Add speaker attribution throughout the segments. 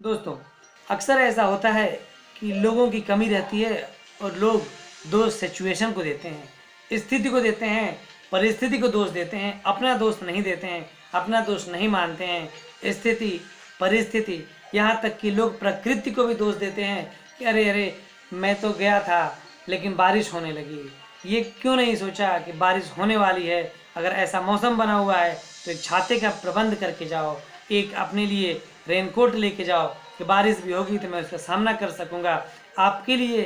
Speaker 1: दोस्तों, अक्सर ऐसा होता है कि लोगों की कमी रहती है और लोग दोष सिचुएशन को देते हैं, स्थिति को देते हैं, परिस्थिति को दोष देते हैं, अपना दोष नहीं देते हैं, अपना दोष नहीं मानते हैं। स्थिति, परिस्थिति, यहाँ तक कि लोग प्रकृति को भी दोष देते हैं कि अरे अरे मैं तो गया था लेकिन बारिश होने लगी, ये क्यों नहीं सोचा कि बारिश होने वाली है। अगर ऐसा मौसम बना हुआ है तो एक छाते का प्रबंध करके जाओ, एक अपने लिए रेनकोट लेके जाओ कि बारिश भी होगी तो मैं उसका सामना कर सकूंगा। आपके लिए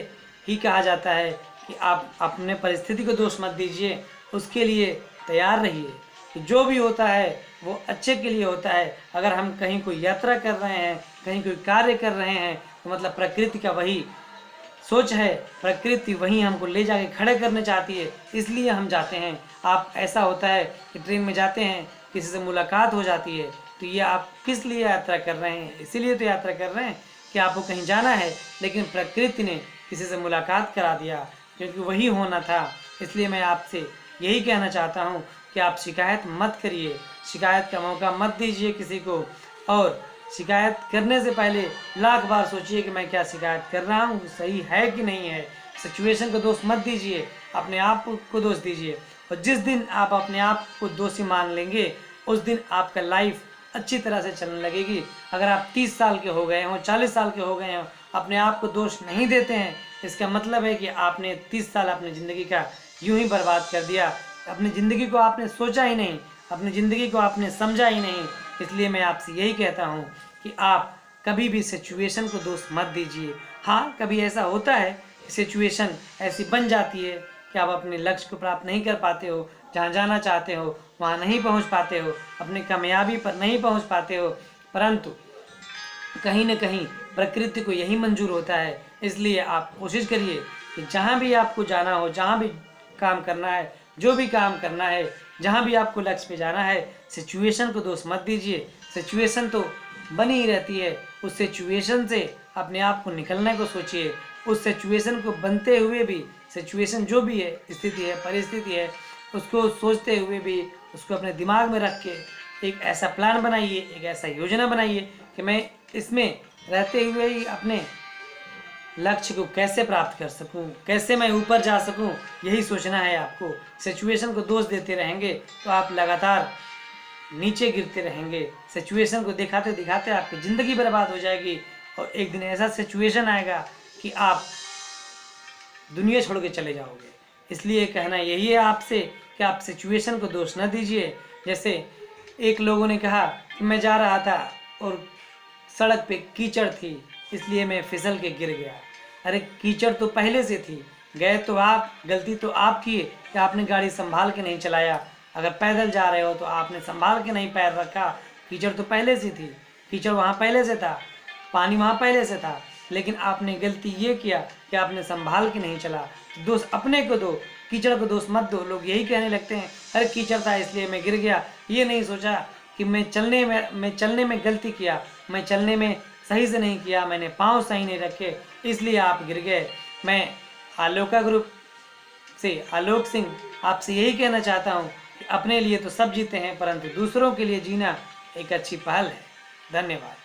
Speaker 1: ही कहा जाता है कि आप अपने परिस्थिति को दोष मत दीजिए, उसके लिए तैयार रहिए कि जो भी होता है वो अच्छे के लिए होता है। अगर हम कहीं कोई यात्रा कर रहे हैं, कहीं कोई कार्य कर रहे हैं तो मतलब प्रकृति का वही सोच है, प्रकृति वहीं हमको ले जाके खड़े करने चाहती है, इसलिए हम जाते हैं। आप ऐसा होता है कि ट्रेन में जाते हैं, किसी से मुलाकात हो जाती है, तो ये आप किस लिए यात्रा कर रहे हैं? इसीलिए तो यात्रा कर रहे हैं कि आपको कहीं जाना है, लेकिन प्रकृति ने किसी से मुलाकात करा दिया क्योंकि वही होना था। इसलिए मैं आपसे यही कहना चाहता हूँ कि आप शिकायत मत करिए, शिकायत का मौका मत दीजिए किसी को, और शिकायत करने से पहले लाख बार सोचिए कि मैं क्या शिकायत कर रहा हूँ, सही है कि नहीं है। सिचुएशन को दोष मत दीजिए, अपने आप को दोष दीजिए। और जिस दिन आप अपने आप को दोषी मान लेंगे उस दिन आपका लाइफ अच्छी तरह से चलने लगेगी। अगर आप 30 साल के हो गए हों, 40 साल के हो गए हों, अपने आप को दोष नहीं देते हैं, इसका मतलब है कि आपने 30 साल अपनी ज़िंदगी का यूं ही बर्बाद कर दिया। अपनी ज़िंदगी को आपने सोचा ही नहीं, अपनी ज़िंदगी को आपने समझा ही नहीं। इसलिए मैं आपसे यही कहता हूँ कि आप कभी भी सिचुएशन को दोष मत दीजिए। हाँ, कभी ऐसा होता है कि सिचुएशन ऐसी बन जाती है कि आप अपने लक्ष्य को प्राप्त नहीं कर पाते हो, जहाँ जाना चाहते हो वहाँ नहीं पहुँच पाते हो, अपनी कामयाबी पर नहीं पहुँच पाते हो, परंतु कहीं न कहीं प्रकृति को यही मंजूर होता है। इसलिए आप कोशिश करिए कि जहाँ भी आपको जाना हो, जहाँ भी काम करना है, जो भी काम करना है, जहाँ भी आपको लक्ष्य पे जाना है, सिचुएशन को दोष मत दीजिए। सिचुएशन तो बनी ही रहती है, उस सिचुएशन से अपने आप को निकलने को सोचिए। उस सिचुएशन को बनते हुए भी, सिचुएशन जो भी है, स्थिति है, परिस्थिति है, उसको सोचते हुए भी उसको अपने दिमाग में रख के एक ऐसा प्लान बनाइए, एक ऐसा योजना बनाइए कि मैं इसमें रहते हुए ही अपने लक्ष्य को कैसे प्राप्त कर सकूं, कैसे मैं ऊपर जा सकूं, यही सोचना है आपको। सिचुएशन को दोष देते रहेंगे तो आप लगातार नीचे गिरते रहेंगे। सिचुएशन को दिखाते दिखाते आपकी ज़िंदगी बर्बाद हो जाएगी और एक दिन ऐसा सिचुएशन आएगा कि आप दुनिया छोड़ के चले जाओगे। इसलिए कहना यही है आपसे कि आप सिचुएशन को दोष न दीजिए। जैसे एक लोगों ने कहा कि मैं जा रहा था और सड़क पे कीचड़ थी, इसलिए मैं फिसल के गिर गया। अरे कीचड़ तो पहले से थी, गए तो आप, गलती तो आपकी है कि आपने गाड़ी संभाल के नहीं चलाया। अगर पैदल जा रहे हो तो आपने संभाल के नहीं पैर रखा। कीचड़ तो पहले से थी, कीचड़ वहाँ पहले से था, पानी वहाँ पहले से था, लेकिन आपने गलती ये किया कि आपने संभाल के नहीं चला। तो दोष अपने को दो, कीचड़ को दोष मत दो। लोग यही कहने लगते हैं अरे कीचड़ था इसलिए मैं गिर गया। ये नहीं सोचा कि मैं चलने में गलती किया, मैं चलने में सही से नहीं किया, मैंने पाँव सही नहीं रखे, इसलिए आप गिर गए। मैं आलोका ग्रुप से आलोक सिंह आपसे यही कहना चाहता हूँ कि अपने लिए तो सब जीते हैं, परंतु दूसरों के लिए जीना एक अच्छी पहल है। धन्यवाद।